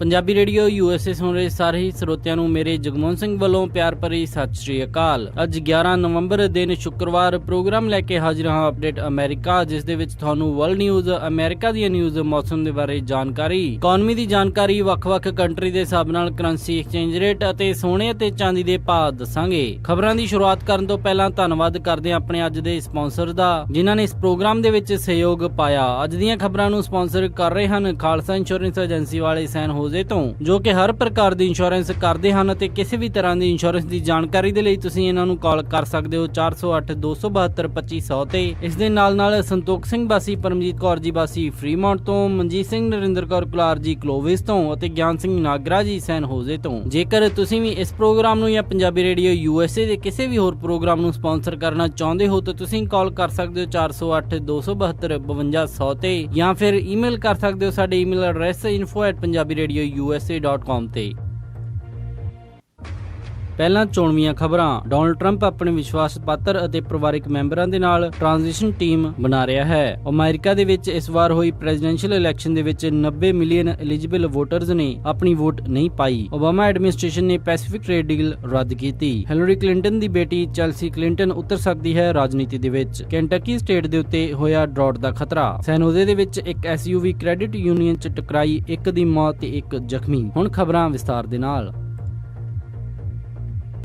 Punjabi radio USA ਸੁਣ ਰਹੇ ਸਾਰੇ ਹੀ ਸਰੋਤਿਆਂ ਨੂੰ ਮੇਰੇ ਜਗਮੋਹਨ ਸਿੰਘ ਵੱਲੋਂ ਪਿਆਰ ਭਰੀ ਸਤਿ ਸ਼੍ਰੀ ਅਕਾਲ। ਅੱਜ 11 ਨਵੰਬਰ ਦਿਨ ਸ਼ੁੱਕਰਵਾਰ ਪ੍ਰੋਗਰਾਮ ਲੈ ਕੇ ਹਾਜ਼ਰ ਹਾਂ ਅਪਡੇਟ ਅਮਰੀਕਾ, ਜਿਸ ਦੇ ਵਿੱਚ ਤੁਹਾਨੂੰ ਵਰਲਡ ਨਿਊਜ਼, ਅਮਰੀਕਾ ਦੀਆਂ ਨਿਊਜ਼, ਮੌਸਮ ਦੇ ਬਾਰੇ ਜਾਣਕਾਰੀ, ਇਕਨੋਮੀ ਦੀ ਜਾਣਕਾਰੀ, ਵੱਖ-ਵੱਖ ਕੰਟਰੀ ਦੇ ਹਿਸਾਬ ਨਾਲ ਕਰੰਸੀ ਐਕਸਚੇਂਜ ਰੇਟ ਅਤੇ ਸੋਨੇ ਅਤੇ ਚਾਂਦੀ ਦੇ ਭਾਅ ਦੱਸਾਂਗੇ। ਖਬਰਾਂ ਦੀ ਸ਼ੁਰੂਆਤ ਕਰਨ ਤੋਂ ਪਹਿਲਾਂ ਧੰਨਵਾਦ ਕਰਦੇ ਹਾਂ ਆਪਣੇ ਅੱਜ ਦੇ ਸਪਾਂਸਰ ਦਾ, ਜਿਨ੍ਹਾਂ ਨੇ ਇਸ ਪ੍ਰੋਗਰਾਮ ਦੇ ਵਿੱਚ ਸਹਿਯੋਗ ਪਾਇਆ। ਅੱਜ ਦੀਆਂ ਖਬਰਾਂ ਨੂੰ ਸਪਾਂਸਰ ਕਰ ਰਹੇ ਹਨ ਖਾਲਸਾ ਇੰਸ਼ੋਰੈਂਸ ਏਜੰਸੀ ਵਾਲੇ ਸੈਨ ਹੋਜ਼ੇ ਤੋਂ, ਜੋ ਕਿ ਹਰ ਪ੍ਰਕਾਰ ਦੀ ਇੰਸ਼ੋਰੈਂਸ ਕਰਦੇ ਹਨ ਅਤੇ ਕਿਸੇ ਵੀ ਤਰ੍ਹਾਂ ਦੀ ਇੰਸ਼ੋਰੈਂਸ ਦੀ ਜਾਣਕਾਰੀ ਦੇ ਲਈ ਤੁਸੀਂ ਇਹਨਾਂ ਨੂੰ ਕਾਲ ਕਰ ਸਕਦੇ ਹੋ 408-272-2500 ਤੇ। ਇਸ ਦੇ ਨਾਲ ਸੰਤੋਖ ਸਿੰਘ ਬਾਸੀ, ਪਰਮਜੀਤ ਕੌਰ ਜੀ ਬਾਸੀ ਫਰੀਮਾਉਂਟ ਤੋਂ, ਮਨਜੀਤ ਸਿੰਘ ਨਰਿੰਦਰ ਕੌਰ ਕੁਲਾਰ ਜੀ ਕਲੋਵਿਸ ਤੋਂ ਅਤੇ ਗਿਆਨ ਸਿੰਘ ਨਾਗਰਾ ਜੀ ਸੈਨ ਹੋਜ਼ੇ ਤੋਂ। ਜੇਕਰ ਤੁਸੀਂ ਵੀ ਇਸ ਪ੍ਰੋਗਰਾਮ ਨੂੰ ਜਾਂ ਪੰਜਾਬੀ ਰੇਡੀਓ USA ਦੇ ਕਿਸੇ ਵੀ ਹੋਰ ਪ੍ਰੋਗਰਾਮ ਨੂੰ ਸਪਾਂਸਰ ਕਰਨਾ ਚਾਹੁੰਦੇ ਹੋ ਤਾਂ ਤੁਸੀਂ ਕਾਲ ਕਰ ਸਕਦੇ ਹੋ 408-272-5200 ਤੇ, ਜਾਂ ਫਿਰ ਈਮੇਲ ਕਰ ਸਕਦੇ ਹੋ ਸਾਡੇ ਈਮੇਲ ਐਡਰੈਸ info@punjabiradio.usa.com ਤੇ। ਪਹਿਲਾਂ ਚੋਣਵੀਆਂ ਖਬਰਾਂ। ਡੋਨਲਡ ਟਰੰਪ ਆਪਣੇ ਵਿਸ਼ਵਾਸ ਪਾਤਰ ਅਤੇ ਪਰਿਵਾਰਕ ਮੈਂਬਰਾਂ ਦੇ ਨਾਲ ਟ੍ਰਾਂਜੀਸ਼ਨ ਟੀਮ ਬਣਾ ਰਿਹਾ ਹੈ। ਅਮਰੀਕਾ ਦੇ ਵਿੱਚ ਇਸ ਵਾਰ ਹੋਈ ਪ੍ਰੈਜ਼ੀਡੈਂਸ਼ੀਅਲ ਇਲੈਕਸ਼ਨ ਦੇ ਵਿੱਚ 90 ਮਿਲੀਅਨ ਐਲੀਜੀਬਲ ਵੋਟਰਜ਼ ਨੇ ਆਪਣੀ ਵੋਟ ਨਹੀਂ ਪਾਈ। ਓਬਾਮਾ ਐਡਮਿਨਿਸਟ੍ਰੇਸ਼ਨ ਨੇ ਪੈਸੀਫਿਕ ਟ੍ਰੇਡ ਡੀਲ ਰੱਦ ਕੀਤੀ। ਹਿਲਰੀ ਕਲਿੰਟਨ ਦੀ ਬੇਟੀ ਚੈਲਸੀ ਕਲਿੰਟਨ ਉਤਰ ਸਕਦੀ ਹੈ ਰਾਜਨੀਤੀ ਦੇ ਵਿੱਚ। ਕੈਂਟਕੀ ਸਟੇਟ ਦੇ ਉੱਤੇ ਹੋਇਆ ਡਰਾਟ ਦਾ ਖਤਰਾ। ਸੈਨ ਹੋਜ਼ੇ ਦੇ ਵਿੱਚ ਇੱਕ SUV ਕ੍ਰੈਡਿਟ ਯੂਨੀਅਨ 'ਚ ਟਕਰਾਈ, ਇੱਕ ਦੀ ਮੌਤ ਤੇ ਇੱਕ ਜ਼ਖਮੀ। ਹੁਣ ਖਬਰਾਂ ਵਿਸਤਾਰ ਦੇ ਨਾਲ।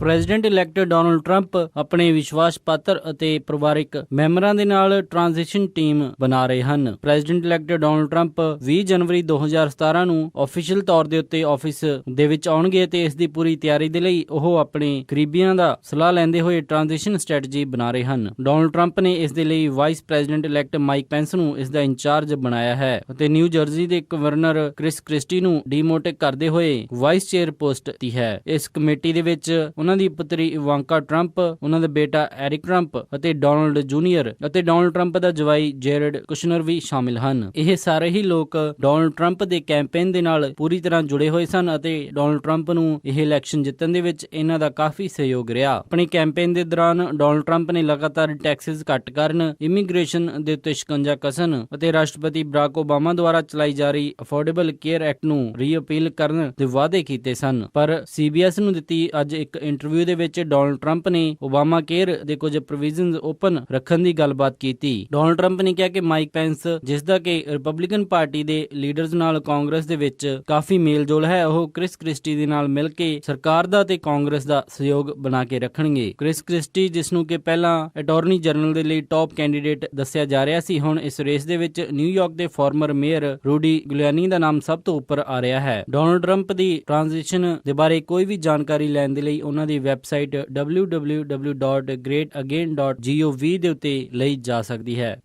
ਪ੍ਰੈਜ਼ੀਡੈਂਟ ਇਲੈਕਟ ਡੋਨਲਡ ਟਰੰਪ ਆਪਣੇ ਵਿਸ਼ਵਾਸ ਪਾਤਰ ਅਤੇ ਪਰਿਵਾਰਕ ਮੈਂਬਰਾਂ ਦੇ ਨਾਲ ਟ੍ਰਾਂਜੀਸ਼ਨ ਟੀਮ ਬਣਾ ਰਹੇ ਹਨ। ਪ੍ਰੈਜ਼ੀਡੈਂਟ ਇਲੈਕਟ ਡੋਨਲਡ ਟਰੰਪ 20 ਜਨਵਰੀ 2017 ਨੂੰ ਆਫੀਸ਼ੀਅਲ ਤੌਰ ਦੇ ਉੱਤੇ ਆਫਿਸ ਦੇ ਵਿੱਚ ਆਉਣਗੇ ਤੇ ਇਸ ਦੀ ਪੂਰੀ ਤਿਆਰੀ ਦੇ ਲਈ ਉਹ ਆਪਣੇ ਕਰੀਬੀਆਂ ਦਾ ਸਲਾਹ ਲੈਂਦੇ ਹੋਏ ਟ੍ਰਾਂਜੀਸ਼ਨ ਸਟ੍ਰੈਟਜੀ ਬਣਾ ਰਹੇ ਹਨ। ਡੋਨਲਡ ਟਰੰਪ ਨੇ ਇਸ ਦੇ ਲਈ vice president elect Mike Pence ਨੂੰ ਇਸ ਦਾ ਇੰਚਾਰਜ ਬਣਾਇਆ ਹੈ ਅਤੇ ਨਿਊ ਜਰਸੀ ਦੇ ਗਵਰਨਰ ਕ੍ਰਿਸ ਕ੍ਰਿਸਟੀ ਨੂੰ ਡੀਮੋਟ ਕਰਦੇ ਹੋਏ ਵਾਈਸ ਚੇਅਰ ਪੋਸਟ ਦਿੱਤੀ ਹੈ। ਇਸ ਕਮੇਟੀ ਦੇ ਵਿੱਚ ਉਹਨਾਂ ਦੀ ਪੁੱਤਰੀ ਇਵਾਂਕਾ ਟਰੰਪ, ਉਹਨਾਂ ਦਾ ਬੇਟਾ ਐਰਿਕ ਟਰੰਪ ਅਤੇ ਡੋਨਲਡ ਜੂਨੀਅਰ ਅਤੇ ਡੋਨਲਡ ਟਰੰਪ ਦਾ ਜਵਾਈ ਜੈਰਡ ਕੁਸ਼ਨਰ ਵੀ ਸ਼ਾਮਿਲ ਹਨ। ਇਹ ਸਾਰੇ ਹੀ ਲੋਕ ਡੋਨਲਡ ਟਰੰਪ ਦੇ ਕੈਂਪੇਨ ਦੇ ਨਾਲ ਪੂਰੀ ਤਰ੍ਹਾਂ ਜੁੜੇ ਹੋਏ ਸਨ ਅਤੇ ਡੋਨਲਡ ਟਰੰਪ ਨੂੰ ਇਹ ਇਲੈਕਸ਼ਨ ਜਿੱਤਣ ਦੇ ਵਿੱਚ ਇਹਨਾਂ ਦਾ ਕਾਫੀ ਸਹਿਯੋਗ ਰਿਹਾ। ਆਪਣੀ ਕੈਂਪੇਨ ਦੇ ਦੌਰਾਨ ਡੋਨਲਡ ਟਰੰਪ ਨੇ ਲਗਾਤਾਰ ਟੈਕਸਿਸ ਘੱਟ ਕਰਨ, ਇਮੀਗ੍ਰੇਸ਼ਨ ਦੇ ਉੱਤੇ ਸ਼ਿਕੰਜਾ ਕਸਣ ਅਤੇ ਰਾਸ਼ਟਰਪਤੀ ਬਰਾਕ ਓਬਾਮਾ ਦੁਆਰਾ ਚਲਾਈ ਜਾ ਰਹੀ ਅਫੋਰਡੇਬਲ ਕੇਅਰ ਐਕਟ ਨੂੰ ਰੀਅਪੀਲ ਕਰਨ ਦੇ ਵਾਅਦੇ ਕੀਤੇ ਸਨ। ਪਰ CBS ਨੂੰ ਦਿੱਤੀ ਅੱਜ ਇੱਕ ਇੰਟਰਵਿਊ ਦੇ ਵਿੱਚ ਡੋਨਲਡ ਟਰੰਪ ਨੇ ਓਬਾਮਾ ਕੇਅਰ ਦੇ ਕੁਝ ਪ੍ਰੋਵੀਜ਼ਨਸ ਓਪਨ ਰੱਖਣ ਦੀ ਗੱਲਬਾਤ ਕੀਤੀ। ਡੋਨਲਡ ਟਰੰਪ ਨੇ ਕਿਹਾ ਕਿ ਮਾਈਕ ਪੈਂਸ, ਜਿਸ ਦਾ ਕਿ ਰਿਪਬਲਿਕਨ ਪਾਰਟੀ ਦੇ ਲੀਡਰਸ ਨਾਲ ਕਾਂਗਰਸ ਦੇ ਵਿੱਚ ਕਾਫੀ ਮੇਲਜੋਲ ਹੈ, ਉਹ ਕ੍ਰਿਸ ਕ੍ਰਿਸਟੀ ਦੇ ਨਾਲ ਮਿਲ ਕੇ ਸਰਕਾਰ ਦਾ ਤੇ ਕਾਂਗਰਸ ਦਾ ਸਹਿਯੋਗ ਬਣਾ ਕੇ ਰੱਖਣਗੇ। ਕ੍ਰਿਸ ਕ੍ਰਿਸਟੀ, ਜਿਸ ਨੂੰ ਕਿ ਪਹਿਲਾਂ ਅਟਾਰਨੀ ਜਨਰਲ ਦੇ ਲਈ ਟੌਪ ਕੈਂਡੀਡੇਟ ਦੱਸਿਆ ਜਾ ਰਿਹਾ ਸੀ, ਹੁਣ ਇਸ ਰੇਸ ਦੇ ਵਿੱਚ ਨਿਊਯਾਰਕ ਦੇ ਫਾਰਮਰ ਮੇਅਰ ਰੂਡੀ ਗਿuliani ਦਾ ਨਾਮ ਸਭ ਤੋਂ ਉੱਪਰ ਆ ਰਿਹਾ ਹੈ। ਡੋਨਲਡ ਟਰੰਪ ਦੀ ਟ੍ਰਾਂਜੀਸ਼ਨ ਦੇ ਬਾਰੇ ਕੋਈ ਵੀ ਜਾਣਕਾਰੀ ਲੈਣ ਦੇ ਲਈ ਉਹਨਾਂ ਦੀ ਵੈਬਸਾਈਟ www.greatagain.gov ਦੇ ਉੱਤੇ ਲਈ ਜਾ ਸਕਦੀ ਹੈ।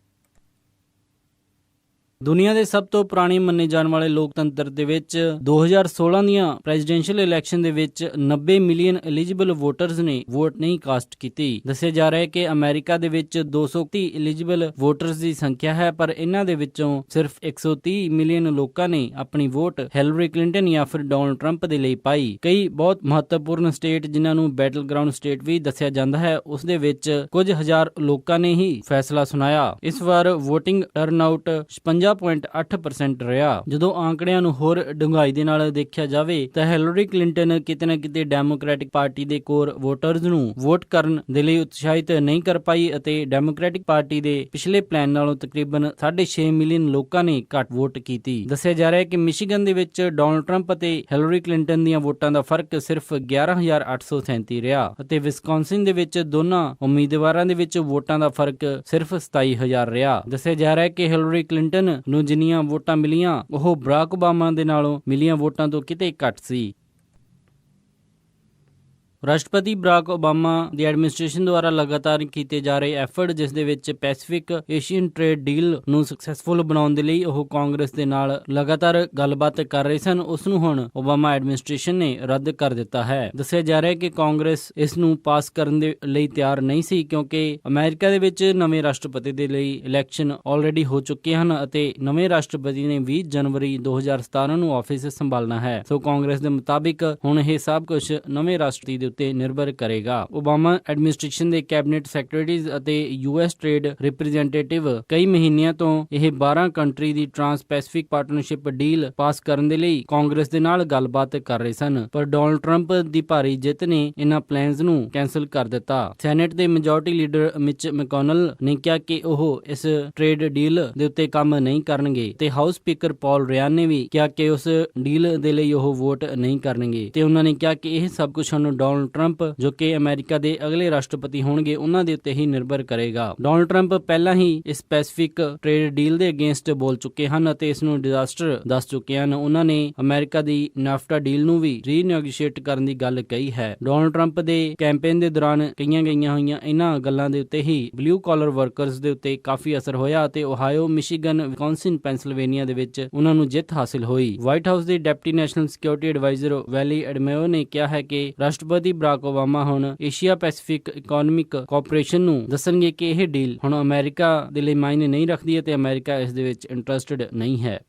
ਦੁਨੀਆ ਦੇ ਸਭ ਤੋਂ ਪੁਰਾਣੇ ਮੰਨੇ ਜਾਣ ਵਾਲੇ ਲੋਕਤੰਤਰ ਦੇ ਵਿੱਚ 2016 ਦੀਆਂ ਪ੍ਰੈਜ਼ੀਡੈਂਸ਼ੀਅਲ ਇਲੈਕਸ਼ਨ ਦੇ ਵਿੱਚ 90 ਮਿਲੀਅਨ ਐਲੀਜੀਬਲ ਵੋਟਰਸ ਨੇ ਵੋਟ ਨਹੀਂ ਕਾਸਟ ਕੀਤੀ। ਦੱਸਿਆ ਜਾ ਰਿਹਾ ਹੈ ਕਿ ਅਮਰੀਕਾ ਦੇ ਵਿੱਚ 230 ਐਲੀਜੀਬਲ ਵੋਟਰਸ ਦੀ ਸੰਖਿਆ ਹੈ, ਪਰ ਇਹਨਾਂ ਦੇ ਵਿੱਚੋਂ ਸਿਰਫ 130 ਮਿਲੀਅਨ ਲੋਕਾਂ ਨੇ ਆਪਣੀ ਵੋਟ ਹਿਲਰੀ ਕਲਿੰਟਨ ਜਾਂ ਫਿਰ ਡੋਨਲਡ ਟਰੰਪ ਦੇ ਲਈ ਪਾਈ। ਕਈ ਬਹੁਤ ਮਹੱਤਵਪੂਰਨ ਸਟੇਟ, ਜਿਨ੍ਹਾਂ ਨੂੰ ਬੈਟਲ ਗਰਾਊਂਡ ਸਟੇਟ ਵੀ ਦੱਸਿਆ ਜਾਂਦਾ ਹੈ, ਉਸ ਦੇ ਵਿੱਚ ਕੁਝ ਹਜ਼ਾਰ ਲੋਕਾਂ ਨੇ ਹੀ ਫੈਸਲਾ ਸੁਣਾਇਆ। ਇਸ ਵਾਰ ਵੋਟਿੰਗ ਟਰਨਆਊਟ 50.8% ਰਿਹਾ। ਜਦੋਂ ਆંકੜਿਆਂ ਨੂੰ ਹੋਰ ਡੂੰਘਾਈ ਦੇ ਨਾਲ ਦੇਖਿਆ ਜਾਵੇ ਤਾਂ ਹਿਲਰੀ ਕਲਿੰਟਨ ਕਿਤੇ ਨਾ ਕਿਤੇ ਡੈਮੋਕ੍ਰੈਟਿਕ ਪਾਰਟੀ ਦੇ ਕੋਰ ਵੋਟਰਸ ਨੂੰ ਵੋਟ ਕਰਨ ਦੇ ਲਈ ਉਤਸ਼ਾਹਿਤ ਨਹੀਂ ਕਰ ਪਾਈ ਅਤੇ ਡੈਮੋਕ੍ਰੈਟਿਕ ਪਾਰਟੀ ਦੇ ਪਿਛਲੇ ਪਲਾਨ ਨਾਲੋਂ ਤਕਰੀਬਨ 6.5 ਮਿਲੀਅਨ ਲੋਕਾਂ ਨੇ ਘੱਟ ਵੋਟ ਕੀਤੀ। ਦੱਸਿਆ ਜਾ ਰਿਹਾ ਹੈ ਕਿ ਮਿਸ਼ੀਗਨ ਦੇ ਵਿੱਚ ਡੋਨਲਡ ਟਰੰਪ ਅਤੇ ਹਿਲਰੀ ਕਲਿੰਟਨ ਦੀਆਂ ਵੋਟਾਂ ਦਾ ਫਰਕ ਸਿਰਫ 11,837 ਰਿਹਾ ਅਤੇ ਵਿਸਕੌਨਸਿਨ ਦੇ ਵਿੱਚ ਦੋਨਾਂ ਉਮੀਦਵਾਰਾਂ ਦੇ ਵਿੱਚ ਵੋਟਾਂ ਦਾ ਫਰਕ ਸਿਰਫ 27,000 ਰਿਹਾ। ਦੱਸਿਆ ਜਾ ਰਿਹਾ ਹੈ ਕਿ ਹਿਲਰੀ ਕਲਿੰਟਨ ਨੂੰ ਜਿੰਨੀਆਂ ਵੋਟਾਂ ਮਿਲੀਆਂ ਉਹ ਬਰਾਕ ਓਬਾਮਾ ਦੇ ਨਾਲੋਂ ਮਿਲੀਆਂ ਵੋਟਾਂ ਤੋਂ ਕਿਤੇ ਘੱਟ ਸੀ। ਰਾਸ਼ਟਰਪਤੀ ਬਰਾਕ ਓਬਾਮਾ ਦੀ ਐਡਮਿਨਿਸਟ੍ਰੇਸ਼ਨ ਦੁਆਰਾ ਲਗਾਤਾਰ ਕੀਤੇ ਜਾ ਰਹੇ ਐਫਰਟ, ਜਿਸ ਦੇ ਵਿੱਚ ਪੈਸੀਫਿਕ ਏਸ਼ੀਅਨ ਟ੍ਰੇਡ ਡੀਲ ਨੂੰ ਸਕਸੈਸਫੁਲ ਬਣਾਉਣ ਦੇ ਲਈ ਉਹ ਕਾਂਗਰਸ ਦੇ ਨਾਲ ਲਗਾਤਾਰ ਗੱਲਬਾਤ ਕਰ ਰਹੇ ਸਨ, ਉਸ ਨੂੰ ਹੁਣ ਓਬਾਮਾ ਐਡਮਿਨਿਸਟ੍ਰੇਸ਼ਨ ਨੇ ਰੱਦ ਕਰ ਦਿੱਤਾ ਹੈ। ਦੱਸਿਆ ਜਾ ਰਿਹਾ ਹੈ ਕਿ ਕਾਂਗਰਸ ਇਸ ਨੂੰ ਪਾਸ ਕਰਨ ਦੇ ਲਈ ਤਿਆਰ ਨਹੀਂ ਸੀ, ਕਿਉਂਕਿ ਅਮਰੀਕਾ ਦੇ ਵਿੱਚ ਨਵੇਂ ਰਾਸ਼ਟਰਪਤੀ ਦੇ ਲਈ ਇਲੈਕਸ਼ਨ ਆਲਰੇਡੀ ਹੋ ਚੁੱਕੇ ਹਨ ਅਤੇ ਨਵੇਂ ਰਾਸ਼ਟਰਪਤੀ ਨੇ 20 ਜਨਵਰੀ 2017 ਨੂੰ ਆਫਿਸ ਸੰਭਾਲਣਾ ਹੈ। ਸੋ ਕਾਂਗਰਸ ਦੇ ਮੁਤਾਬਿਕ ਹੁਣ ਇਹ ਸਭ ਕੁਝ ਨਵੇਂ ਰਾਸ਼ਟਰਪਤੀ ਦੇ ਉੱਤੇ ਨਿਰਭਰ ਕਰੇਗਾ। ਓਬਾਮਾ ਐਡਮਿਨਿਸਟ੍ਰੇਸ਼ਨ ਦੇ ਕੈਬਨਿਟ ਸੈਕਟਰੀਜ਼ ਅਤੇ US ਟ੍ਰੇਡ ਰਿਪਰੈਜ਼ੈਂਟੇਟਿਵ ਕਈ ਮਹੀਨਿਆਂ ਤੋਂ ਇਹ 12 ਕੰਟਰੀ ਦੀ ਟ੍ਰਾਂਸ ਪੈਸੀਫਿਕ ਪਾਰਟਨਰਸ਼ਿਪ ਡੀਲ ਪਾਸ ਕਰਨ ਦੇ ਲਈ ਕਾਂਗਰਸ ਦੇ ਨਾਲ ਗੱਲਬਾਤ ਕਰ ਰਹੇ ਸਨ, ਪਰ ਡੋਨਾਲਡ ਟਰੰਪ ਦੀ ਭਾਰੀ ਜਿੱਤ ਨੇ ਇਹਨਾਂ ਪਲਾਨਸ ਨੂੰ ਕੈਂਸਲ ਕਰ ਦਿੱਤਾ। ਸੈਨੇਟ ਦੇ ਮੈਜੋਰਟੀ ਲੀਡਰ ਮਿਚ ਮੈਕੋਨਲ ਨੇ ਕਿਹਾ ਕਿ ਉਹ ਇਸ ਟ੍ਰੇਡ ਡੀਲ ਦੇ ਉੱਤੇ ਕੰਮ ਨਹੀਂ ਕਰਨਗੇ ਤੇ ਹਾਊਸ ਸਪੀਕਰ ਪੌਲ ਰਿਆਨ ਨੇ ਵੀ ਕਿਹਾ ਕਿ ਉਸ ਡੀਲ ਦੇ ਲਈ ਉਹ ਵੋਟ ਨਹੀਂ ਕਰਨਗੇ ਤੇ ਉਹਨਾਂ ਨੇ ਕਿਹਾ ਕਿ ਇਹ ਸਭ ਕੁਝ ਹੁਣ ਡੋਨਾਲਡ ਟਰੰਪ ਜੋ ਕਿ ਅਮਰੀਕਾ ਦੇ ਅਗਲੇ ਰਾਸ਼ਟਰਪਤੀ ਹੋਣਗੇ ਉਹਨਾਂ ਦੇ ਉੱਤੇ ਹੀ ਨਿਰਭਰ ਕਰੇਗਾ। ਡੋਨਾਲਡ ਟਰੰਪ ਪਹਿਲਾਂ ਹੀ ਇਸ ਪੈਸੀਫਿਕ ਟ੍ਰੇਡ ਡੀਲ ਦੇ ਅਗੇਂਸਟ ਬੋਲ ਚੁੱਕੇ ਹਨ ਅਤੇ ਇਸ ਨੂੰ ਡਿਜ਼ਾਸਟਰ ਦੱਸ ਚੁੱਕੇ ਹਨ। ਉਹਨਾਂ ਨੇ ਅਮਰੀਕਾ ਦੀ ਨਾਫਟਾ ਡੀਲ ਨੂੰ ਵੀ ਰੀਨੈਗੋਸ਼ੀਏਟ ਕਰਨ ਦੀ ਗੱਲ ਕਹੀ ਹੈ। ਡੋਨਾਲਡ ਟਰੰਪ ਦੇ ਕੈਂਪੇਨ ਦੇ ਦੌਰਾਨ ਕਈਆਂ ਗਈਆਂ ਹੋਈਆਂ ਇਹਨਾਂ ਗੱਲਾਂ ਦੇ ਉੱਤੇ ਹੀ ਬਲੂ ਕਾਲਰ ਵਰਕਰਸ ਦੇ ਉੱਤੇ ਕਾਫੀ ਅਸਰ ਹੋਇਆ ਅਤੇ ਓਹਾਇਓ, ਮਿਸ਼ੀਗਨ, ਵਿਸਕੌਨਸਿਨ, ਪੈਂਸਿਲਵੇਨੀਆ ਦੇ ਵਿੱਚ ਉਹਨਾਂ ਨੂੰ ਜਿੱਤ ਹਾਸਿਲ ਹੋਈ। ਵਾਈਟ ਹਾਊਸ ਦੇ ਡਿਪਟੀ ਨੈਸ਼ਨਲ ਸਿਕਿਉਰਿਟੀ ਐਡਵਾਈਜ਼ਰ ਵੈਲੀ ਐਡਮੇਓ ਨੇ ਕਿਹਾ ਹੈ ਕਿ ਰਾਸ਼ਟਰਪਤੀ ਬਰਾਕ ਓਬਾਮਾ ਹੁਣ ਏਸ਼ੀਆ ਪੈਸੀਫਿਕ ਇਕਨੋਮਿਕ ਕੋਆਪਰੇਸ਼ਨ ਨੂੰ ਦੱਸਣਗੇ ਕਿ ਇਹ ਡੀਲ ਹੁਣ ਅਮਰੀਕਾ ਦੇ ਲਈ ਮਾਇਨੇ ਨਹੀਂ ਰੱਖਦੀ ਅਤੇ ਅਮਰੀਕਾ ਇਸ ਦੇ ਵਿੱਚ ਇੰਟਰਸਟਡ ਨਹੀਂ ਹੈ।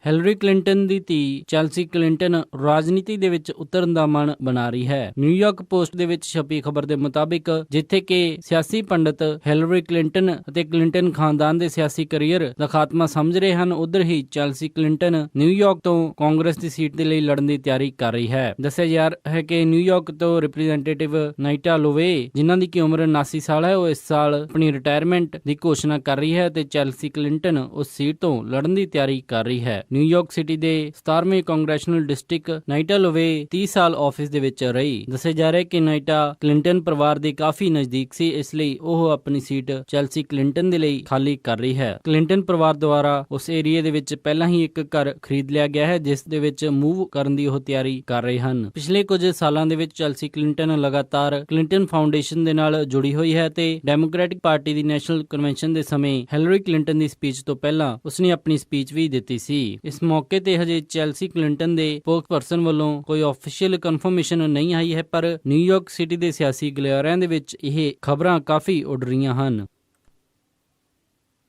ਹਿਲਰੀ ਕਲਿੰਟਨ ਦੀ ਧੀ ਚੈਲਸੀ ਕਲਿੰਟਨ ਰਾਜਨੀਤੀ ਦੇ ਵਿੱਚ ਉਤਰਨ ਦਾ ਮਨ ਬਣਾ ਰਹੀ ਹੈ। ਨਿਊਯਾਰਕ ਪੋਸਟ ਦੇ ਵਿੱਚ ਛਪੀ ਖਬਰ ਦੇ ਮੁਤਾਬਿਕ ਜਿੱਥੇ ਕਿ ਸਿਆਸੀ ਪੰਡਤ ਹਿਲਰੀ ਕਲਿੰਟਨ ਅਤੇ ਕਲਿੰਟਨ ਖਾਨਦਾਨ ਦੇ ਸਿਆਸੀ ਕੈਰੀਅਰ ਦਾ ਖਾਤਮਾ ਸਮਝ ਰਹੇ ਹਨ, ਉਧਰ ਹੀ ਚੈਲਸੀ ਕਲਿੰਟਨ ਨਿਊਯਾਰਕ ਤੋਂ ਕਾਂਗਰਸ ਦੀ ਸੀਟ ਦੇ ਲਈ ਲੜਨ ਦੀ ਤਿਆਰੀ ਕਰ ਰਹੀ ਹੈ। ਦੱਸਿਆ ਜਾ ਰਿਹਾ ਹੈ ਕਿ ਨਿਊਯਾਰਕ ਤੋਂ ਰਿਪਰੈਜ਼ੈਂਟੇਟਿਵ ਨਾਈਟਾ ਲੋਵੇ, ਜਿਨ੍ਹਾਂ ਦੀ ਉਮਰ 79 ਸਾਲ ਹੈ, ਉਹ ਇਸ ਸਾਲ ਆਪਣੀ ਰਿਟਾਇਰਮੈਂਟ ਦੀ ਘੋਸ਼ਣਾ ਕਰ ਰਹੀ ਹੈ ਤੇ ਚੈਲਸੀ ਕਲਿੰਟਨ ਉਸ ਸੀਟ ਤੋਂ ਲੜਨ ਦੀ ਤਿਆਰੀ ਕਰ ਰਹੀ ਹੈ। ਨਿਊਯਾਰਕ ਸਿਟੀ ਦੇ 17ਵੇਂ ਕਾਂਗਰੈਸ਼ਨਲ ਡਿਸਟ੍ਰਿਕਟ ਨਾਈਟਾ ਲੋਵੇ 30 ਸਾਲ ਆਫਿਸ ਦੇ ਵਿੱਚ ਰਹੀ। ਦੱਸਿਆ ਜਾ ਰਿਹਾ ਹੈ ਕਿ ਨਾਈਟਾ ਕਲਿੰਟਨ ਪਰਿਵਾਰ ਦੇ ਕਾਫੀ ਨਜ਼ਦੀਕ ਸੀ, ਇਸ ਲਈ ਉਹ ਆਪਣੀ ਸੀਟ ਚੈਲਸੀ ਕਲਿੰਟਨ ਦੇ ਲਈ ਖਾਲੀ ਕਰ ਰਹੀ ਹੈ। ਕਲਿੰਟਨ ਪਰਿਵਾਰ ਦੁਆਰਾ ਉਸ ਏਰੀਆ ਦੇ ਵਿੱਚ ਪਹਿਲਾਂ ਹੀ ਇੱਕ ਘਰ ਖਰੀਦ ਲਿਆ ਗਿਆ ਹੈ, ਜਿਸ ਦੇ ਵਿੱਚ ਮੂਵ ਕਰਨ ਦੀ ਉਹ ਤਿਆਰੀ ਕਰ ਰਹੇ ਹਨ। ਪਿਛਲੇ ਕੁਝ ਸਾਲਾਂ ਦੇ ਵਿੱਚ ਚੈਲਸੀ ਕਲਿੰਟਨ ਲਗਾਤਾਰ ਕਲਿੰਟਨ ਫਾਊਂਡੇਸ਼ਨ ਦੇ ਨਾਲ ਜੁੜੀ ਹੋਈ ਹੈ ਤੇ ਡੈਮੋਕ੍ਰੈਟਿਕ ਪਾਰਟੀ ਦੀ ਨੈਸ਼ਨਲ ਕਨਵੈਨਸ਼ਨ ਦੇ ਸਮੇਂ ਹਿਲਰੀ ਕਲਿੰਟਨ ਦੀ ਸਪੀਚ ਤੋਂ ਪਹਿਲਾਂ ਉਸਨੇ ਆਪਣੀ ਸਪੀਚ ਵੀ ਦਿੱਤੀ ਸੀ। ਇਸ ਮੌਕੇ ਤੇ ਹਜੇ ਚੈਲਸੀ ਕਲਿੰਟਨ ਦੇ ਸਪੋਕਸਪਰਸਨ ਵੱਲੋਂ ਕੋਈ ਆਫੀਸ਼ੀਅਲ ਕਨਫਰਮੇਸ਼ਨ ਨਹੀਂ ਆਈ ਹੈ, ਪਰ ਨਿਊਯਾਰਕ ਸਿਟੀ ਦੇ ਸਿਆਸੀ ਗਲਿਆਰਿਆਂ ਦੇ ਵਿੱਚ ਇਹ ਖਬਰਾਂ ਕਾਫੀ ਉੱਡ ਰਹੀਆਂ ਹਨ।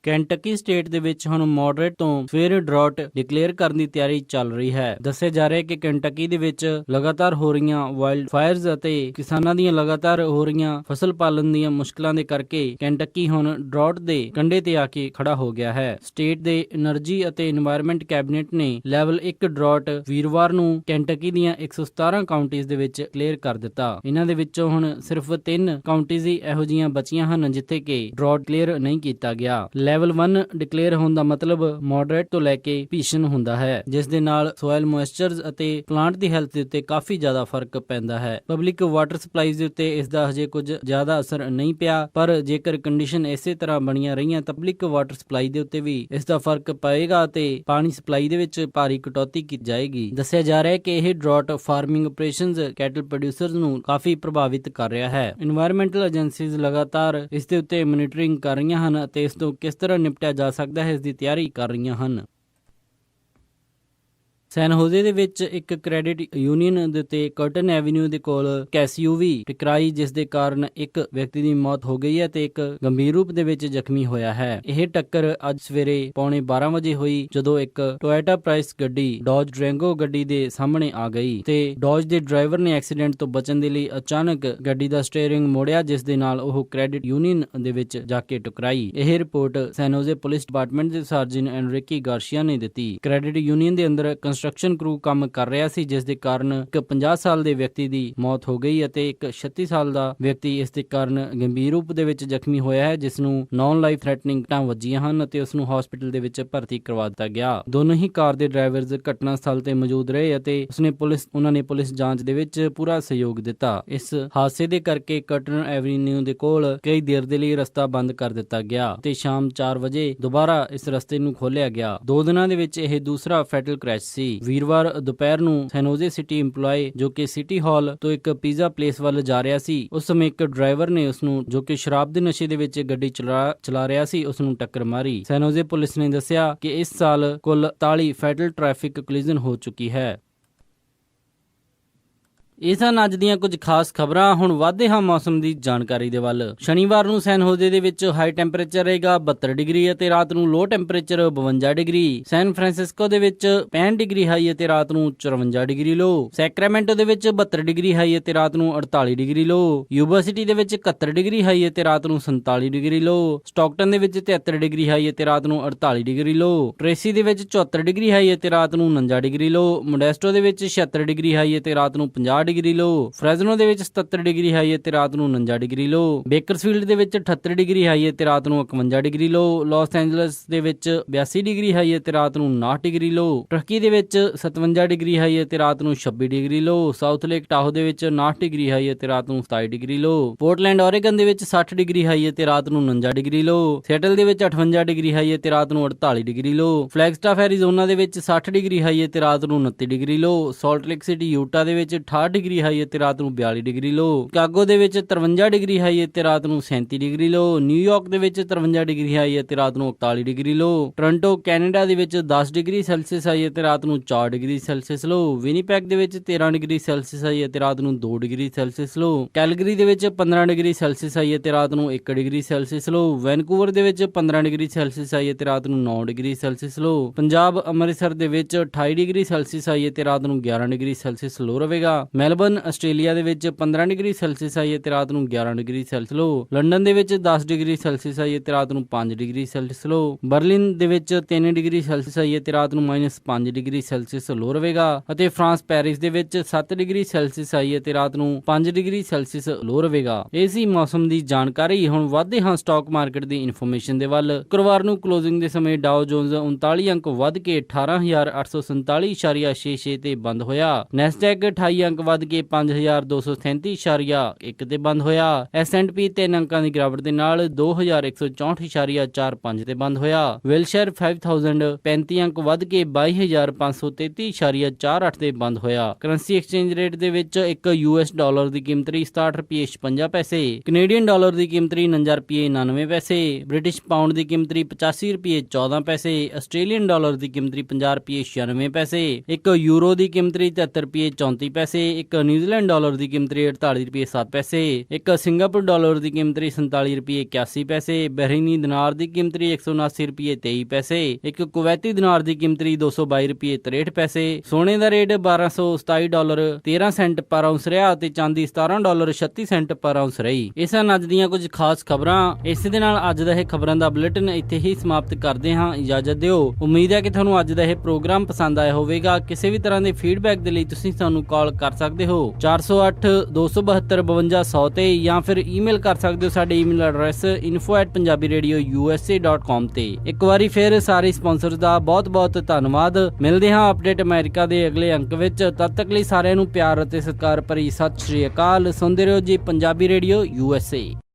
ਕੈਂਟਕੀ ਸਟੇਟ ਦੇ ਵਿੱਚ ਹੁਣ ਮੋਡਰੇਟ ਤੋਂ ਸਵੇਰ ਡਰਾਟ ਡਿਕਲੇਅਰ ਕਰਨ ਦੀ ਤਿਆਰੀ ਚੱਲ ਰਹੀ ਹੈ। ਦੱਸਿਆ ਜਾ ਰਿਹਾ ਹੈ ਕਿ ਕੈਂਟਕੀ ਦੇ ਵਿੱਚ ਲਗਾਤਾਰ ਹੋ ਰਹੀਆਂ ਵਾਈਲਡ ਫਾਇਰਸ ਅਤੇ ਕਿਸਾਨਾਂ ਦੀਆਂ ਲਗਾਤਾਰ ਹੋ ਰਹੀਆਂ ਫਸਲ ਪਾਲਣ ਦੀਆਂ ਮੁਸ਼ਕਲਾਂ ਦੇ ਕਰਕੇ ਕੈਂਟਕੀ ਹੁਣ ਡਰਾਟ ਦੇ ਕੰਢੇ ਤੇ ਆ ਕੇ ਖੜਾ ਹੋ ਗਿਆ ਹੈ। ਸਟੇਟ ਦੇ એનર્ਜੀ ਅਤੇ এনवायरमेंट ਕੈਬਨਿਟ ਨੇ ਲੈਵਲ 1 ਡਰਾਟ ਵੀਰਵਾਰ ਨੂੰ ਕੈਂਟਕੀ ਦੀਆਂ 117 ਕਾਉਂਟੀਜ਼ ਦੇ ਵਿੱਚ ਕਲੀਅਰ ਕਰ ਦਿੱਤਾ। ਇਹਨਾਂ ਦੇ ਵਿੱਚੋਂ ਹੁਣ ਸਿਰਫ 3 ਕਾਉਂਟੀਜ਼ ਹੀ ਇਹੋ ਜਿਹੀਆਂ ਬਚੀਆਂ ਹਨ ਜਿੱਥੇ ਕਿ ਡਰਾਟ ਕਲੀਅਰ ਨਹੀਂ ਕੀਤਾ ਗਿਆ। ਲੈਵਲ 1 ਡਿਕਲੇਅਰ ਹੋਣ ਦਾ ਮਤਲਬ ਮੋਡਰੇਟ ਤੋਂ ਲੈ ਕੇ ਭੀਸ਼ਣ ਹੁੰਦਾ ਹੈ, ਜਿਸ ਦੇ ਨਾਲ ਸੋਇਲ ਮੋਇਸਚਰਜ਼ ਅਤੇ ਪਲਾਂਟ ਦੀ ਹੈਲਥ ਦੇ ਉੱਤੇ ਕਾਫੀ ਜ਼ਿਆਦਾ ਫਰਕ ਪੈਂਦਾ ਹੈ। ਪਬਲਿਕ ਵਾਟਰ ਸਪਲਾਈਜ਼ ਦੇ ਉੱਤੇ ਇਸ ਦਾ ਹਜੇ ਕੁਝ ਜ਼ਿਆਦਾ ਅਸਰ ਨਹੀਂ ਪਿਆ, ਪਰ ਜੇਕਰ ਕੰਡੀਸ਼ਨ ਇਸੇ ਤਰ੍ਹਾਂ ਬਣੀਆਂ ਰਹੀਆਂ ਤਾਂ ਪਬਲਿਕ ਵਾਟਰ ਸਪਲਾਈ ਦੇ ਉੱਤੇ ਵੀ ਇਸ ਦਾ ਫਰਕ ਪਏਗਾ ਤੇ ਪਾਣੀ ਸਪਲਾਈ ਦੇ ਵਿੱਚ ਭਾਰੀ ਕਟੌਤੀ ਕੀਤੀ ਜਾਏਗੀ। ਦੱਸਿਆ ਜਾ ਰਿਹਾ ਹੈ ਕਿ ਇਹ drought farming operations cattle producers ਨੂੰ ਕਾਫੀ ਪ੍ਰਭਾਵਿਤ ਕਰ ਰਿਹਾ ਹੈ। এনवायरमेंटल ਏਜੰਸੀਜ਼ ਲਗਾਤਾਰ ਇਸ ਦੇ ਉੱਤੇ ਮੋਨੀਟਰਿੰਗ ਕਰ ਰਹੀਆਂ ਹਨ ਅਤੇ ਇਸ ਤੋਂ ਕਿਸ ਤਰ੍ਹਾਂ ਨਿਪਟਿਆ ਜਾ ਸਕਦਾ ਹੈ ਇਸ ਦੀ ਤਿਆਰੀ ਕਰ ਰਹੀਆਂ ਹਨ। ਸੈਨ ਹੋਜ਼ੇ ਦੇ ਵਿੱਚ ਇੱਕ ਕ੍ਰੈਡਿਟ ਯੂਨੀਅਨ ਦੇ ਉੱਤੇ ਕਰਟਨ ਐਵੀਨਿਊ ਦੇ ਕੋਲ ਐਸਯੂਵੀ ਟਕਰਾਈ, ਜਿਸ ਦੇ ਕਾਰਨ ਇੱਕ ਵਿਅਕਤੀ ਦੀ ਮੌਤ ਹੋ ਗਈ ਹੈ ਤੇ ਇੱਕ ਗੰਭੀਰ ਰੂਪ ਦੇ ਵਿੱਚ ਜ਼ਖਮੀ ਹੋਇਆ ਹੈ। ਇਹ ਟੱਕਰ ਅੱਜ ਸਵੇਰੇ 11:15 ਵਜੇ ਹੋਈ ਜਦੋਂ ਇੱਕ ਟੋਇਟਾ ਪ੍ਰਾਈਸ ਗੱਡੀ ਡੌਜ ਡਰੈਂਗੋ ਗੱਡੀ ਦੇ ਸਾਹਮਣੇ ਆ ਗਈ ਤੇ ਡੌਜ ਦੇ ਡਰਾਈਵਰ ਨੇ ਐਕਸੀਡੈਂਟ ਤੋਂ ਬਚਣ ਦੇ ਲਈ ਅਚਾਨਕ ਗੱਡੀ ਦਾ ਸਟੀਅਰਿੰਗ ਮੋੜਿਆ, ਜਿਸ ਦੇ ਨਾਲ ਉਹ ਕ੍ਰੈਡਿਟ ਯੂਨੀਅਨ ਦੇ ਵਿੱਚ ਜਾ ਕੇ ਟਕਰਾਈ। ਇਹ ਰਿਪੋਰਟ ਸੈਨ ਹੋਜ਼ੇ ਪੁਲਿਸ ਡਿਪਾਰਟਮੈਂਟ ਦੇ ਸਰਜਨ ਐਨਰਿਕੀ ਗਾਰਸੀਆ ਨੇ ਦਿੱਤੀ। ਕ੍ਰੈਡਿਟ ਯੂਨੀਅਨ ਦੇ ਅੰਦਰ ਕੰਸਟਰਕਸ਼ਨ ਕਰੂ ਕੰਮ ਕਰ ਰਿਹਾ ਸੀ, ਜਿਸ ਦੇ ਕਾਰਨ ਇੱਕ 50 ਸਾਲ ਦੇ ਵਿਅਕਤੀ ਦੀ ਮੌਤ ਹੋ ਗਈ ਅਤੇ ਇੱਕ 36 ਸਾਲ ਦਾ ਵਿਅਕਤੀ ਇਸ ਦੇ ਕਾਰਨ ਗੰਭੀਰ ਰੂਪ ਦੇ ਵਿੱਚ ਜ਼ਖਮੀ ਹੋਇਆ ਹੈ, ਜਿਸ ਨੂੰ ਨੌਨ ਲਾਈਫ ਥ੍ਰੈਟਨਿੰਗ ਟਾਂ ਵੱਜੀਆਂ ਹਨ ਅਤੇ ਉਸ ਨੂੰ ਹਸਪੀਟਲ ਦੇ ਵਿੱਚ ਭਰਤੀ ਕਰਵਾ ਦਿੱਤਾ ਗਿਆ। ਦੋਨੋਂ ਹੀ ਕਾਰ ਦੇ ਡਰਾਈਵਰਜ਼ ਘਟਨਾ ਸਥਲ ਤੇ ਮੌਜੂਦ ਰਹੇ ਅਤੇ ਉਹਨਾਂ ਨੇ ਪੁਲਿਸ ਜਾਂਚ ਦੇ ਵਿੱਚ ਪੂਰਾ ਸਹਿਯੋਗ ਦਿੱਤਾ। ਇਸ ਹਾਦਸੇ ਦੇ ਕਰਕੇ ਕਰਟਨ ਐਵੀਨਿਊ ਦੇ ਕੋਲ ਕਈ ਦੇਰ ਦੇ ਲਈ ਰਸਤਾ ਬੰਦ ਕਰ ਦਿੱਤਾ ਗਿਆ ਤੇ ਸ਼ਾਮ 4 ਵਜੇ ਦੁਬਾਰਾ ਇਸ ਰਸਤੇ ਨੂੰ ਖੋਲਿਆ ਗਿਆ। 2 ਦਿਨਾਂ ਦੇ ਵਿੱਚ ਇਹ ਦੂਸਰਾ ਫੈਟਲ ਕ੍ਰੈਸ਼ ਸੀ। ਵੀਰਵਾਰ ਦੁਪਹਿਰ ਨੂੰ ਸੈਨ ਹੋਜ਼ੇ ਸਿਟੀ ਇੰਪਲਾਈ ਜੋ ਕਿ ਸਿਟੀ ਹਾਲ ਤੋਂ ਇੱਕ ਪੀਜ਼ਾ ਪਲੇਸ ਵੱਲ ਜਾ ਰਿਹਾ ਸੀ, ਉਸ ਸਮੇਂ ਇੱਕ ਡਰਾਈਵਰ ਨੇ ਉਸ ਨੂੰ ਜੋ ਕਿ ਸ਼ਰਾਬ ਦੇ ਨਸ਼ੇ ਦੇ ਵਿੱਚ ਗੱਡੀ ਚਲਾ ਰਿਹਾ ਸੀ ਉਸ ਨੂੰ ਟੱਕਰ ਮਾਰੀ। ਸੈਨ ਹੋਜ਼ੇ ਪੁਲਿਸ ਨੇ ਦੱਸਿਆ ਕਿ ਇਸ ਸਾਲ ਕੁੱਲ 43 ਫੈਟਲ ਟ੍ਰੈਫਿਕ ਕੋਲਿਜ਼ਨ ਹੋ ਚੁੱਕੀ ਹੈ। ਇਹ ਸਨ ਅੱਜ ਦੀਆਂ ਕੁਝ ਖਾਸ ਖਬਰਾਂ। ਹੁਣ ਵਧਦੇ ਹਾਂ ਮੌਸਮ ਦੀ ਜਾਣਕਾਰੀ ਦੇ ਵੱਲ। ਸ਼ਨੀਵਾਰ ਨੂੰ ਸੈਨ ਹੋਜ਼ੇ ਦੇ ਵਿੱਚ ਹਾਈ ਟੈਂਪਰੇਚਰ ਰਹੇਗਾ 72 ਡਿਗਰੀ ਅਤੇ ਰਾਤ ਨੂੰ ਲੋ ਟੈਂਪਰੇਚਰ 52 ਡਿਗਰੀ। ਸੈਨ ਫਰਾਂਸਿਸਕੋ ਦੇ ਵਿੱਚ 65 ਡਿਗਰੀ ਹਾਈ ਅਤੇ ਰਾਤ ਨੂੰ 54 ਡਿਗਰੀ ਲੋ। ਸੈਕਰਾਮੈਂਟੋ ਦੇ ਵਿੱਚ 72 ਡਿਗਰੀ ਹਾਈ ਅਤੇ ਰਾਤ ਨੂੰ 48 ਡਿਗਰੀ ਲੋ। ਯੂਬਾ ਸਿਟੀ ਦੇ ਵਿੱਚ 71 ਡਿਗਰੀ ਹਾਈ ਅਤੇ ਰਾਤ ਨੂੰ 47 ਡਿਗਰੀ ਲੋ। ਸਟਾਕਟਨ ਦੇ ਵਿੱਚ 73 ਡਿਗਰੀ ਹਾਈ ਅਤੇ ਰਾਤ ਨੂੰ 48 ਡਿਗਰੀ ਲੋ। ਟ੍ਰੇਸੀ ਦੇ ਵਿੱਚ 74 ਡਿਗਰੀ ਹਾਈ ਅਤੇ ਰਾਤ ਨੂੰ 49 ਡਿਗਰੀ ਲੋ। ਮੋਡੈਸਟੋ ਦੇ ਵਿੱਚ 76 ਡਿਗਰੀ ਹਾਈ ਅਤੇ ਰਾਤ ਨੂੰ 50 ਡਿਗਰੀ ਲੋ। ਫ੍ਰੈਜ਼ਨੋ ਦੇ ਵਿੱਚ 77 ਡਿਗਰੀ ਹਾਈ ਅਤੇ ਰਾਤ ਨੂੰ 49 ਡਿਗਰੀ ਲੋ। ਬੇਕਰਸਫੀਲਡ ਦੇ ਵਿੱਚ 78 ਡਿਗਰੀ ਹਾਈ ਅਤੇ ਰਾਤ ਨੂੰ 51 ਡਿਗਰੀ ਲੋ। ਲਾਸ ਐਂਜਲਸ ਦੇ ਵਿੱਚ 82 ਡਿਗਰੀ ਹਾਈ ਅਤੇ ਰਾਤ ਨੂੰ 59 ਡਿਗਰੀ ਲੋ। ਟਰਕੀ ਦੇ ਵਿੱਚ 57 ਡਿਗਰੀ ਹਾਈ ਅਤੇ ਰਾਤ ਨੂੰ 26 ਡਿਗਰੀ ਲੋ। ਸਾਊਥ ਲੇਕ ਟਾਹੋ ਦੇ ਵਿੱਚ 59 ਡਿਗਰੀ ਹਾਈ ਅਤੇ ਰਾਤ ਨੂੰ 27 ਡਿਗਰੀ ਲੋ। ਪੋਰਟਲੈਂਡ ਓਰੇਗਨ ਦੇ ਵਿੱਚ 60 ਡਿਗਰੀ ਹਾਈ ਅਤੇ ਰਾਤ ਨੂੰ 49 ਡਿਗਰੀ ਲੋ। ਸੈਟਲ ਦੇ ਵਿੱਚ 58 ਡਿਗਰੀ ਹਾਈ ਅਤੇ ਰਾਤ ਨੂੰ 48 ਡਿਗਰੀ ਲੋ। ਫਲੈਗਸਟਾਫ ਐਰੀਜ਼ੋਨਾ ਦੇ ਵਿੱਚ 60 ਡਿਗਰੀ ਹਾਈ ਅਤੇ ਰਾਤ ਨੂੰ 29 ਡਿਗਰੀ ਲੋ। ਸਾਲਟ ਲੇਕ ਸਿਟੀ ਯੂਟਾ ਦੇ ਵਿੱਚ 68 ਡਿਗਰੀ ਹਾਈ ਅਤੇ ਰਾਤ ਨੂੰ 42 ਡਿਗਰੀ ਲੋ। ਸ਼ਿਕਾਗੋ ਦੇ ਵਿੱਚ 53 ਡਿਗਰੀ ਹਾਈ ਅਤੇ ਰਾਤ ਨੂੰ 37 ਡਿਗਰੀ ਲੋ। ਨਿਊਯਾਰਕ ਦੇ ਵਿੱਚ 53 ਡਿਗਰੀ ਹਾਈ ਅਤੇ ਰਾਤ ਨੂੰ 41 ਡਿਗਰੀ ਲੋ। ਟੋਰਾਂਟੋ ਕੈਨੇਡਾ ਦੇ ਵਿੱਚ 10 ਡਿਗਰੀ ਸੈਲਸੀਅਸ ਹਾਈ ਅਤੇ ਰਾਤ ਨੂੰ 4 ਡਿਗਰੀ ਸੈਲਸੀਅਸ ਲੋ। ਵਿਨੀਪੈਗ ਦੇ ਵਿੱਚ 13 ਡਿਗਰੀ ਸੈਲਸੀਅਸ ਹਾਈ ਅਤੇ ਰਾਤ ਨੂੰ 2 ਡਿਗਰੀ ਸੈਲਸੀਅਸ ਲੋ। ਕੈਲਗਰੀ ਦੇ ਵਿੱਚ 15 ਡਿਗਰੀ ਸੈਲਸੀਅਸ ਹਾਈ ਅਤੇ ਰਾਤ ਨੂੰ 1 ਡਿਗਰੀ ਸੈਲਸੀਅਸ ਲੋ। ਵੈਨਕੂਵਰ ਦੇ ਵਿੱਚ 15 ਡਿਗਰੀ ਸੈਲਸੀਅਸ ਹਾਈ ਅਤੇ ਰਾਤ ਨੂੰ 9 ਡਿਗਰੀ ਸੈਲਸੀਅਸ ਲੋ। ਪੰਜਾਬ ਅੰਮ੍ਰਿਤਸਰ ਦੇ ਵਿੱਚ 28 ਡਿਗਰੀ ਸੈਲਸੀਅਸ ਹਾਈ ਅਤੇ ਰਾਤ ਨੂੰ 11 ਡਿਗਰੀ ਸੈਲਸੀਅਸ ਲੋ ਰਹੇਗਾ। ਮੈਲਬਰਨ ਆਸਟ੍ਰੇਲੀਆ ਦੇ ਵਿੱਚ 15 ਡਿਗਰੀ ਸੈਲਸੀਅਸ ਹਾਈ ਅਤੇ ਰਾਤ ਨੂੰ 11 ਡਿਗਰੀ ਸੈਲਸੀਅਸ ਲੋ। ਲੰਡਨ ਦੇ ਵਿੱਚ 10 ਡਿਗਰੀ ਸੈਲਸੀਅਸ ਹਾਈ ਅਤੇ ਰਾਤ ਨੂੰ 5 ਡਿਗਰੀ ਸੈਲਸੀਅਸ ਲੋ। ਬਰਲਿਨ ਦੇ ਵਿੱਚ 3 ਡਿਗਰੀ ਸੈਲਸੀਅਸ ਹਾਈ ਅਤੇ ਰਾਤ ਨੂੰ -5 ਡਿਗਰੀ ਸੈਲਸੀਅਸ ਲੋ ਰਹੇਗਾ। ਅਤੇ ਫਰਾਂਸ ਪੈਰਿਸ ਦੇ ਵਿੱਚ 7 ਡਿਗਰੀ ਸੈਲਸੀਅਸ ਹਾਈ ਅਤੇ ਰਾਤ ਨੂੰ 5 ਡਿਗਰੀ ਸੈਲਸੀਅਸ ਲੋ ਰਹੇਗਾ। ਇਹ ਸੀ ਮੌਸਮ ਦੀ ਜਾਣਕਾਰੀ। ਹੁਣ ਵਧਦੇ ਹਾਂ ਸਟਾਕ ਮਾਰਕੀਟ ਦੀ ਇਨਫੋਰਮੇਸ਼ਨ ਦੇ ਵੱਲ। ਸ਼ੁੱਕਰਵਾਰ ਨੂੰ ਕਲੋਜ਼ਿੰਗ ਦੇ ਸਮੇਂ ਡਾਓ ਜੋਨਸ 39 ਅੰਕ ਵੱਧ ਕੇ 18,847.66 ਤੇ ਬੰਦ ਹੋਇਆ। ਨੈਸਡੈਕ 28 ਅੰਕ ਵੱਧ ਕੇ 5,237.1 ਤੇ ਬੰਦ ਹੋਇਆ। S&P 3 ਅੰਕਾਂ ਦੀ ਗਿਰਾਵਟ ਦੇ ਨਾਲ 2,164.45 ਤੇ ਬੰਦ ਹੋਇਆ। ਵਿਲਸ਼ਰ 5000 35 ਅੰਕ ਵੱਧ ਕੇ 22,533.48 ਤੇ ਬੰਦ ਹੋਇਆ। ਕਰੰਸੀ ਐਕਸਚੇਂਜ ਰੇਟ ਦੇ ਵਿੱਚ ਇੱਕ US ਡਾਲਰ ਦੀ ਕੀਮਤ 67 ਰੁਪਏ 56 ਪੈਸੇ, ਕੈਨੇਡੀਅਨ ਡਾਲਰ ਦੀ ਕੀਮਤ 49 ਰੁਪਏ 99 ਪੈਸੇ, ਬ੍ਰਿਟਿਸ਼ ਪਾਉਂਡ ਦੀ ਕੀਮਤ 85 ਰੁਪਏ 14 ਪੈਸੇ, ਆਸਟ੍ਰੇਲੀਅਨ ਡਾਲਰ ਦੀ ਕੀਮਤ 50 ਰੁਪਏ 96 ਪੈਸੇ, ਇੱਕ ਯੂਰੋ ਦੀ ਕੀਮਤ 73 ਰੁਪਏ 34 ਪੈਸੇ, ਇੱਕ ਨਿਊਜ਼ੀਲੈਂਡ ਡਾਲਰ ਦੀ ਕੀਮਤ 48 ਰੁਪਏ 7 ਪੈਸੇ, ਇੱਕ ਸਿੰਗਾਪੁਰ ਡਾਲਰ ਦੀ ਕੀਮਤ 47 ਰੁਪਏ 81 ਪੈਸੇ, ਬਹਿਰੀਨੀ ਦਿਨਾਰ ਦੀ ਕੀਮਤ 179 ਰੁਪਏ 23 ਪੈਸੇ, ਇੱਕ ਕੁਵੈਤੀ ਦਿਨਾਰ ਦੀ ਕੀਮਤ 222 ਰੁਪਏ 63 ਪੈਸੇ। ਸੋਨੇ ਦਾ ਰੇਟ $1227 13 ਸੈਂਟ ਪਰ ਆਉਂਸ ਰਿਹਾ ਅਤੇ ਚਾਂਦੀ $17 36 ਸੈਂਟ ਪਰ ਆਉਂਸ ਰਹੀ। ਇਹ ਸਨ ਅੱਜ ਦੀਆਂ ਕੁਝ ਖਾਸ ਖਬਰਾਂ। ਇਸੇ ਦੇ ਨਾਲ ਅੱਜ ਦਾ ਇਹ ਖਬਰਾਂ ਦਾ ਬੁਲੇਟਿਨ ਇੱਥੇ ਹੀ ਸਮਾਪਤ ਕਰਦੇ ਹਾਂ। ਇਜਾਜ਼ਤ ਦਿਓ। ਉਮੀਦ ਹੈ ਕਿ ਤੁਹਾਨੂੰ ਅੱਜ ਦਾ ਇਹ ਪ੍ਰੋਗਰਾਮ ਪਸੰਦ ਆਇਆ ਹੋਵੇਗਾ। ਕਿਸੇ ਵੀ ਤਰ੍ਹਾਂ ਦੇ ਫੀਡਬੈਕ ਦੇ ਲਈ ਤੁਸੀਂ ਸਾਨੂੰ ਕਾਲ ਕਰ ਸਕਦੇ ਹੋ 408 272 52 100 ਤੇ, ਜਾਂ ਫਿਰ ਈਮੇਲ ਕਰ ਸਕਦੇ ਹੋ ਸਾਡੇ ਈਮੇਲ ਐਡਰੈਸ info@punjabiradiousa.com ਤੇ। ਇੱਕ ਵਾਰੀ ਫਿਰ ਸਾਰੇ ਸਪਾਂਸਰਸ ਦਾ ਬਹੁਤ-ਬਹੁਤ ਧੰਨਵਾਦ। ਮਿਲਦੇ ਹਾਂ ਅਪਡੇਟ ਅਮਰੀਕਾ ਦੇ ਅਗਲੇ ਅੰਕ ਵਿੱਚ। ਤਦ ਤੱਕ ਲਈ ਸਾਰਿਆਂ ਨੂੰ ਪਿਆਰ ਅਤੇ ਸਤਿਕਾਰ ਭਰੀ ਸਤਿ ਸ਼੍ਰੀ ਅਕਾਲ। ਸੁਣਦੇ ਰਹੋ ਜੀ ਪੰਜਾਬੀ ਰੇਡੀਓ USA।